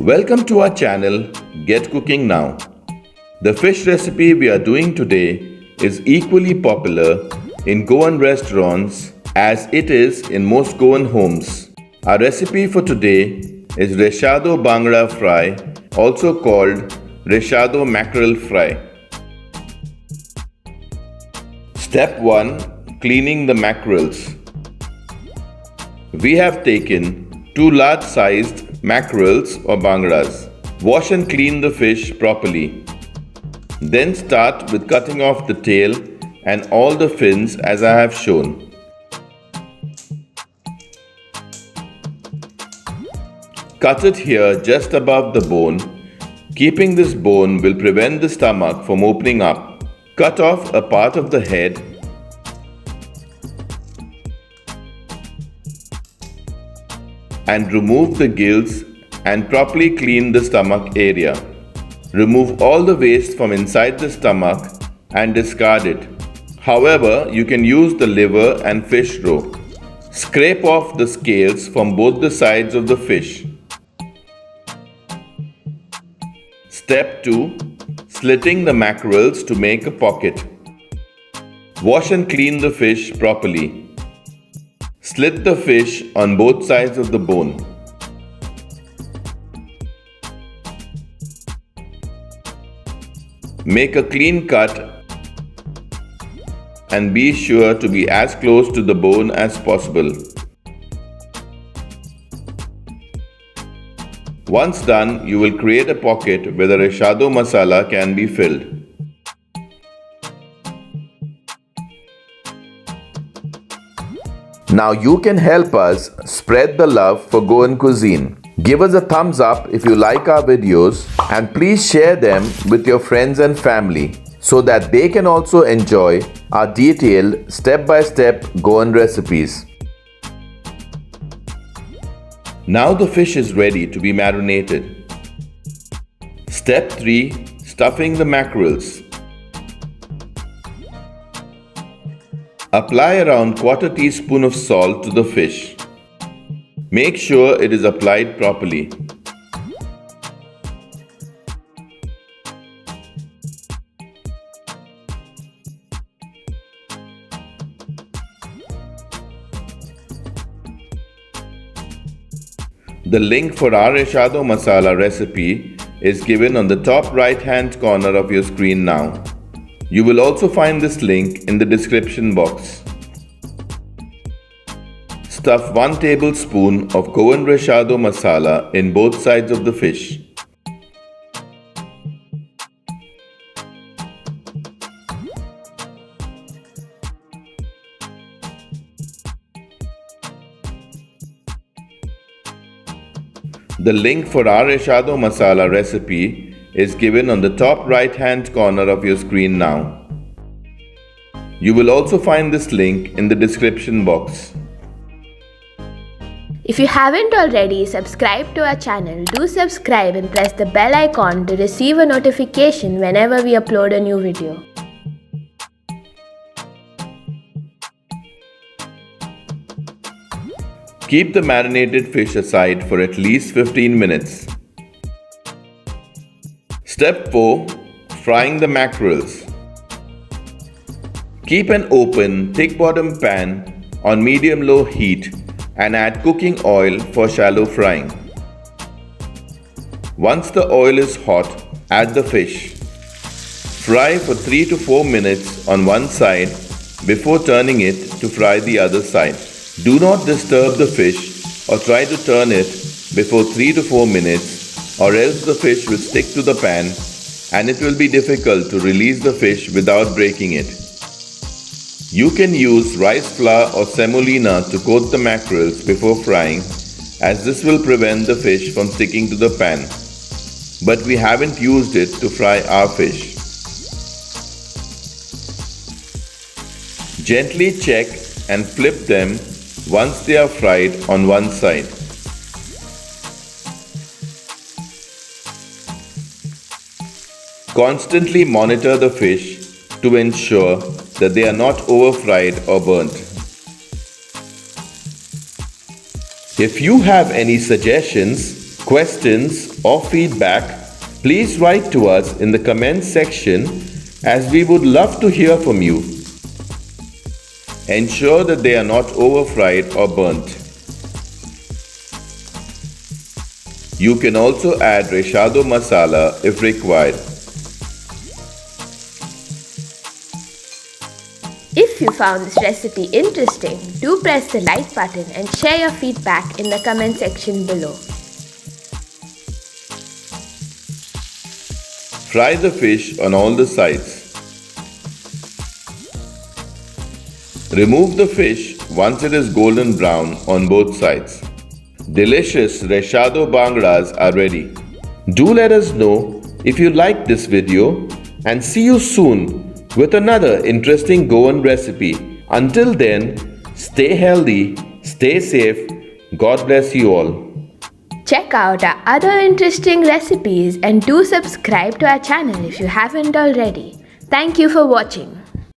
Welcome to our channel, Get Cooking Now. The fish recipe we are doing today is equally popular in Goan restaurants as it is in most Goan homes. Our recipe for today is Recheado Bangda Fry, also called Recheado Mackerel Fry. Step 1. Cleaning the mackerels. We have taken 2 large-sized mackerels or bangdas. Wash and clean the fish properly. Then start with cutting off the tail and all the fins as I have shown. Cut it here just above the bone. Keeping this bone will prevent the stomach from opening up. Cut off a part of the head and remove the gills and properly clean the stomach area. Remove all the waste from inside the stomach and discard it. However, you can use the liver and fish roe. Scrape off the scales from both the sides of the fish. Step 2. Slitting the mackerels to make a pocket. Wash and clean the fish properly. Slit the fish on both sides of the bone. Make a clean cut and be sure to be as close to the bone as possible. Once done, you will create a pocket where the Recheado masala can be filled. Now you can help us spread the love for Goan cuisine. Give us a thumbs up if you like our videos and please share them with your friends and family so that they can also enjoy our detailed step-by-step Goan recipes. Now the fish is ready to be marinated. Step 3. Stuffing the mackerels. Apply around 1/4 teaspoon of salt to the fish. Make sure it is applied properly. The link for our Recheado masala recipe is given on the top right hand corner of your screen now. You will also find this link in the description box. Stuff 1 tablespoon of Goan Recheado masala in both sides of the fish. The link for our Recheado masala recipe is given on the top right hand corner of your screen now. You will also find this link in the description box. If you haven't already subscribed to our channel, do subscribe and press the bell icon to receive a notification whenever we upload a new video. Keep the marinated fish aside for at least 15 minutes. Step 4. Frying the mackerels. Keep an open, thick-bottom pan on medium-low heat and add cooking oil for shallow frying. Once the oil is hot, add the fish. Fry for 3 to 4 minutes on one side before turning it to fry the other side. Do not disturb the fish or try to turn it before 3 to 4 minutes or else the fish will stick to the pan and it will be difficult to release the fish without breaking it. You can use rice flour or semolina to coat the mackerels before frying as this will prevent the fish from sticking to the pan. But we haven't used it to fry our fish. Gently check and flip them once they are fried on one side. Constantly monitor the fish to ensure that they are not over-fried or burnt. If you have any suggestions, questions or feedback, please write to us in the comments section as we would love to hear from you. Ensure that they are not over fried or burnt. You can also add Recheado masala if required. If you found this recipe interesting, do press the like button and share your feedback in the comment section below. Fry the fish on all the sides. Remove the fish once it is golden brown on both sides. Delicious Recheado Bangdas are ready. Do let us know if you liked this video and see you soon with another interesting Goan recipe. Until then, stay healthy, stay safe. God bless you all. Check out our other interesting recipes and do subscribe to our channel if you haven't already. Thank you for watching.